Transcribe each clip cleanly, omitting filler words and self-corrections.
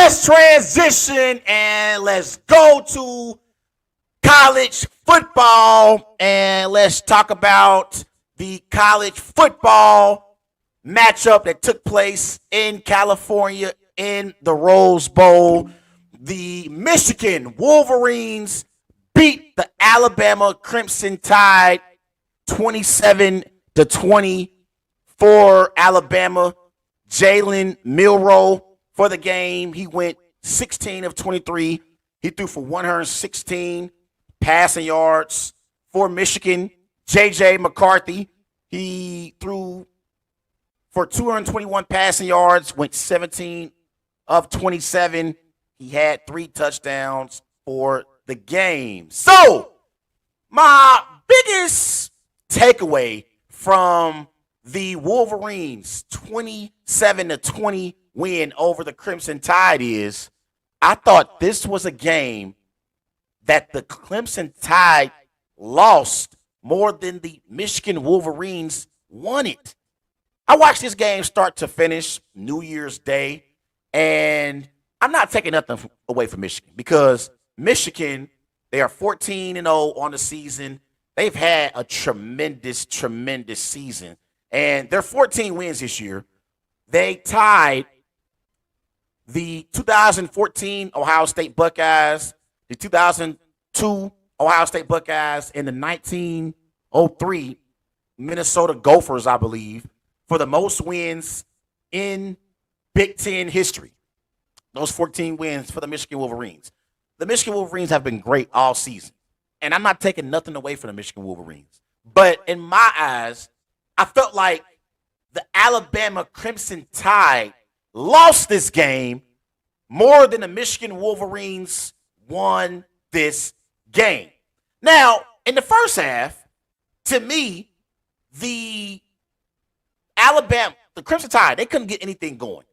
let's transition and let's go to college football and let's talk about the college football matchup that took place in California in the Rose Bowl. The Michigan Wolverines beat the Alabama Crimson Tide 27-20 for Alabama. Jalen Milroe for the game. He went 16 of 23. He threw for 116 passing yards. For Michigan, J.J. McCarthy, he threw for 221 passing yards, went 17 of 27. He had 3 touchdowns for the game. So, my biggest takeaway from the Wolverines 27-20 win over the Crimson Tide is I thought this was a game that the Crimson Tide lost more than the Michigan Wolverines won it. I watched this game start to finish New Year's Day, and I'm not taking nothing away from Michigan because Michigan, they are 14-0 on the season. They've had a tremendous season. And their 14 wins this year, they tied the 2014 Ohio State Buckeyes, the 2002 Ohio State Buckeyes, and the 1903 Minnesota Gophers, I believe, for the most wins in Big Ten history. Those 14 wins for the Michigan Wolverines. The Michigan Wolverines have been great all season. And I'm not taking nothing away from the Michigan Wolverines. But in my eyes, I felt like the Alabama Crimson Tide lost this game more than the Michigan Wolverines won this game. Now, in the first half, to me, the Crimson Tide, they couldn't get anything going.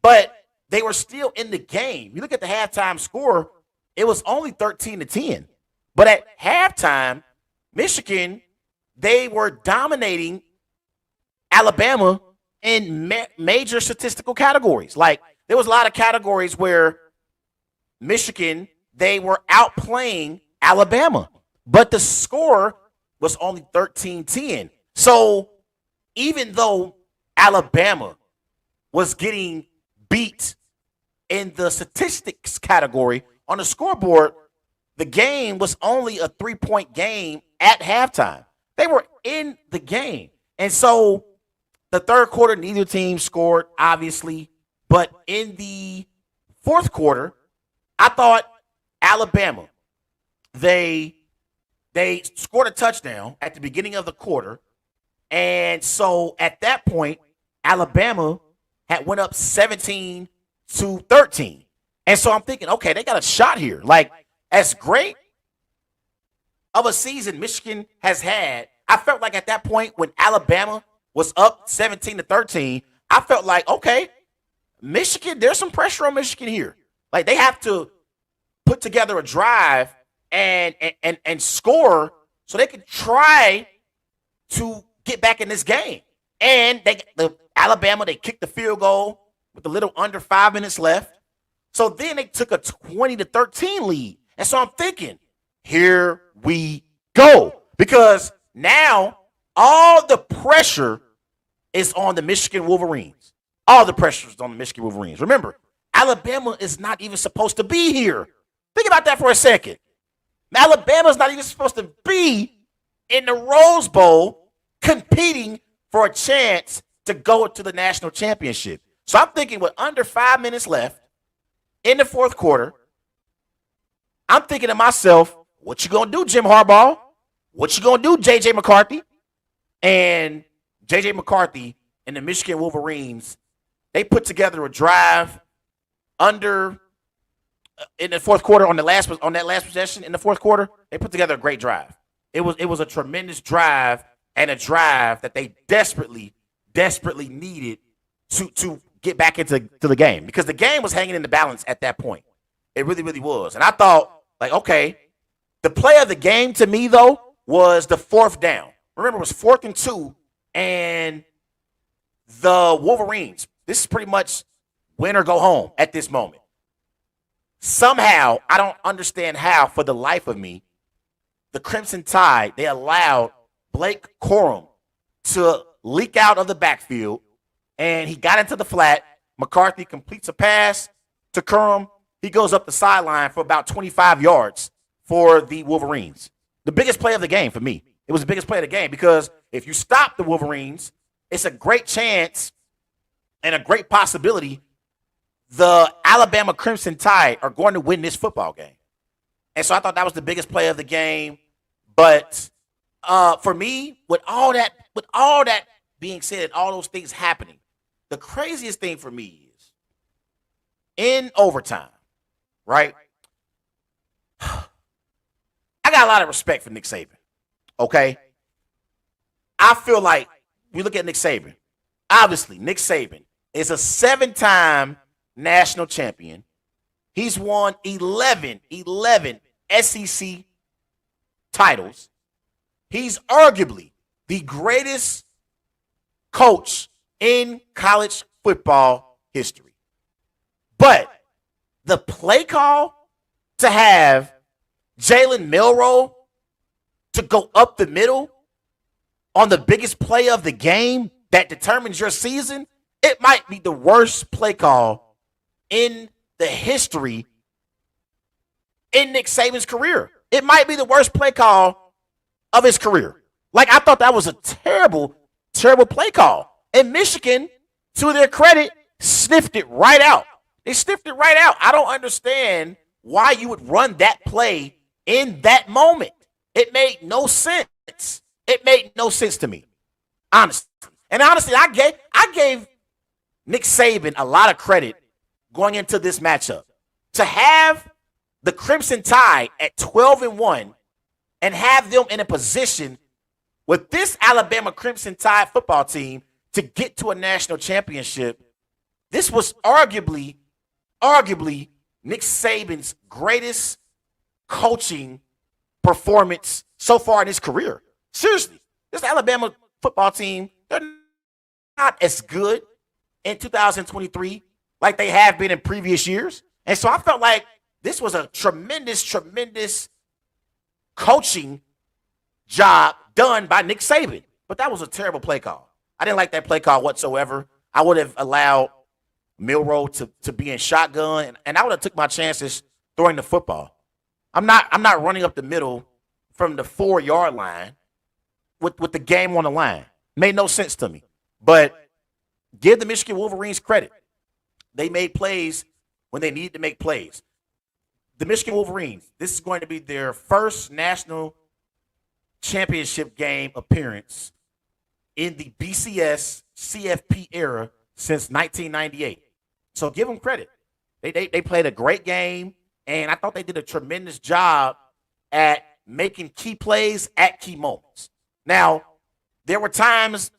But they were still in the game. You look at the halftime score, it was only 13-10. But at halftime, Michigan, they were dominating Alabama in major statistical categories. Like, there was a lot of categories where Michigan, they were outplaying Alabama. But the score was only 13-10. So even though Alabama was getting beat in the statistics category on the scoreboard, the game was only a 3-point game at halftime. They were in the game. And so the third quarter, neither team scored, obviously. But in the fourth quarter, I thought Alabama, they scored a touchdown at the beginning of the quarter. And so at that point, Alabama had went up 17-13. And so I'm thinking, okay, they got a shot here. Like, as great of a season Michigan has had, I felt like at that point when Alabama was up 17-13, I felt like, okay, Michigan, there's some pressure on Michigan here. Like, they have to put together a drive and score so they can try to get back in this game. And Alabama, they kicked the field goal with a little under 5 minutes left. So then they took a 20-13 lead. And so I'm thinking, here we go. Because now all the pressure is on the Michigan Wolverines. All the pressure is on the Michigan Wolverines. Remember, Alabama is not even supposed to be here. Think about that for a second. Alabama's not even supposed to be in the Rose Bowl competing for a chance to go to the national championship. So I'm thinking with under 5 minutes left in the fourth quarter, I'm thinking to myself, what you going to do, Jim Harbaugh? What you going to do, J.J. McCarthy? And J.J. McCarthy and the Michigan Wolverines, they put together a drive in the fourth quarter on that last possession in the fourth quarter. They put together a great drive. It was a tremendous drive and a drive that they desperately needed to get back into the game because the game was hanging in the balance at that point. It really was. And I thought, like, okay, the play of the game to me, though, was the fourth down. Remember, it was 4th and 2, and the Wolverines, this is pretty much win or go home at this moment. somehow, I don't understand how, for the life of me, the Crimson Tide, they allowed Blake Corum to leak out of the backfield, and he got into the flat. McCarthy completes a pass to Corum. He goes up the sideline for about 25 yards for the Wolverines. The biggest play of the game for me. It was the biggest play of the game because if you stop the Wolverines, it's a great chance and a great possibility the Alabama Crimson Tide are going to win this football game. And so I thought that was the biggest play of the game. But for me, with all that being said, all those things happening, the craziest thing for me is in overtime, right? I got a lot of respect for Nick Saban. Okay. I feel like we look at Nick Saban. Obviously, Nick Saban is a 7-time national champion. He's won 11 SEC titles. He's arguably the greatest coach in college football history. But the play call to have Jalen Milroe to go up the middle on the biggest play of the game that determines your season, it might be the worst play call in the history in Nick Saban's career. It might be the worst play call of his career. Like, I thought that was a terrible, terrible play call. And Michigan, to their credit, sniffed it right out. They sniffed it right out. I don't understand why you would run that play in that moment. It made no sense. It made no sense to me, honestly. And honestly, I gave Nick Saban a lot of credit going into this matchup. To have the Crimson Tide at 12-1 and have them in a position with this Alabama Crimson Tide football team to get to a national championship, this was arguably Nick Saban's greatest coaching performance so far in his career. Seriously, this Alabama football team, they're not as good in 2023 like they have been in previous years. And so I felt like this was a tremendous coaching job done by Nick Saban. But that was a terrible play call. I didn't like that play call whatsoever. I would have allowed Milroe to be in shotgun, and I would have took my chances throwing the football. I'm not running up the middle from the 4-yard line with the game on the line. Made no sense to me. But give the Michigan Wolverines credit. They made plays when they needed to make plays. The Michigan Wolverines, this is going to be their first national championship game appearance in the BCS CFP era since 1998. So give them credit. They played a great game, and I thought they did a tremendous job at making key plays at key moments. Now, there were times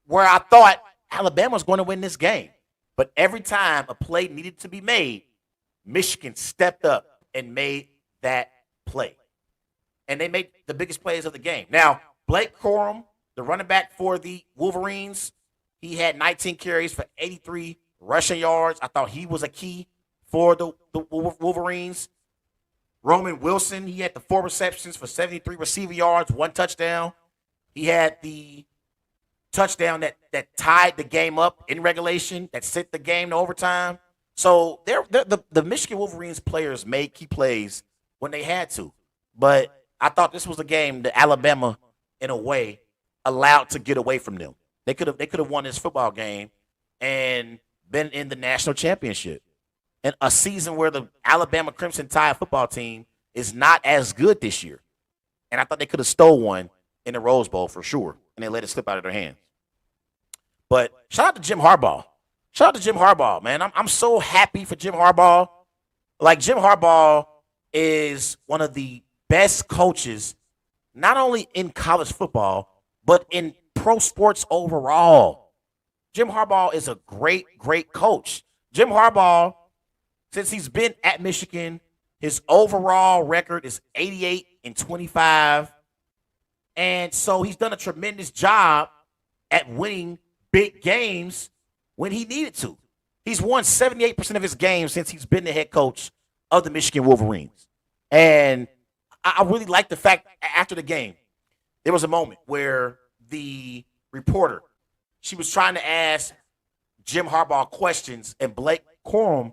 where I thought Alabama was going to win this game, but every time a play needed to be made, Michigan stepped up and made that play. And they made the biggest plays of the game. Now, Blake Corum, the running back for the Wolverines, he had 19 carries for 83 rushing yards. I thought he was a key for the Wolverines. Roman Wilson, he had the 4 receptions for 73 receiving yards, 1 touchdown. He had the touchdown that tied the game up in regulation, that sent the game to overtime. So the Michigan Wolverines players made key plays when they had to. But I thought this was a game that Alabama, in a way, allowed to get away from them. They could have won this football game and been in the national championship. And a season where the Alabama Crimson Tide football team is not as good this year. And I thought they could have stole one in the Rose Bowl for sure, and they let it slip out of their hands. But shout out to Jim Harbaugh. Shout out to Jim Harbaugh, man. I'm so happy for Jim Harbaugh. Like, Jim Harbaugh is one of the best coaches, not only in college football, but in pro sports overall. Jim Harbaugh is a great coach. Jim Harbaugh, since he's been at Michigan, his overall record is 88-25. And so he's done a tremendous job at winning big games when he needed to. He's won 78% of his games since he's been the head coach of the Michigan Wolverines. And I really like the fact after the game, there was a moment where the reporter, she was trying to ask Jim Harbaugh questions, and Blake Corum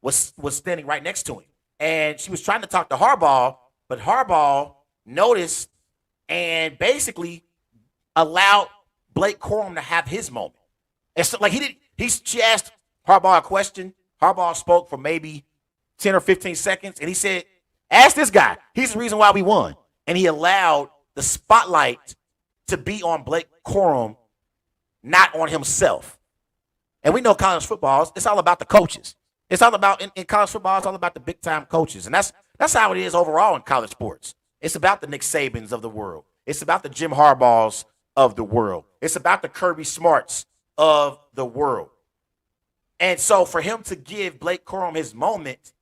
was standing right next to him. And she was trying to talk to Harbaugh, but Harbaugh noticed and basically allowed Blake Corum to have his moment. And so, like, she asked Harbaugh a question. Harbaugh spoke for maybe 10 or 15 seconds, and he said, ask this guy. He's the reason why we won. And he allowed the spotlight to be on Blake Corum, not on himself. And we know college football, it's all about the coaches. It's all about, in college football, it's all about the big-time coaches. And that's how it is overall in college sports. It's about the Nick Sabans of the world. It's about the Jim Harbaughs of the world. It's about the Kirby Smarts of the world. And so for him to give Blake Corum his moment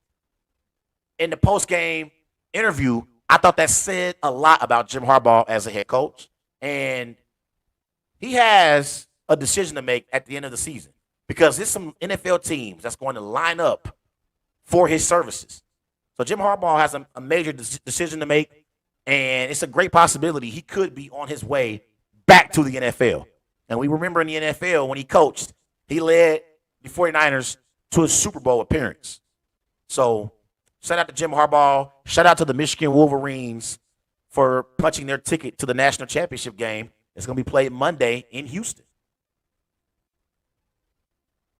in the post-game interview, I thought that said a lot about Jim Harbaugh as a head coach. And he has a decision to make at the end of the season because there's some NFL teams that's going to line up for his services. So Jim Harbaugh has a major decision to make, and it's a great possibility he could be on his way back to the NFL. And we remember in the NFL when he coached, he led the 49ers to a Super Bowl appearance. So shout out to Jim Harbaugh. Shout out to the Michigan Wolverines for punching their ticket to the national championship game. It's going to be played Monday in Houston.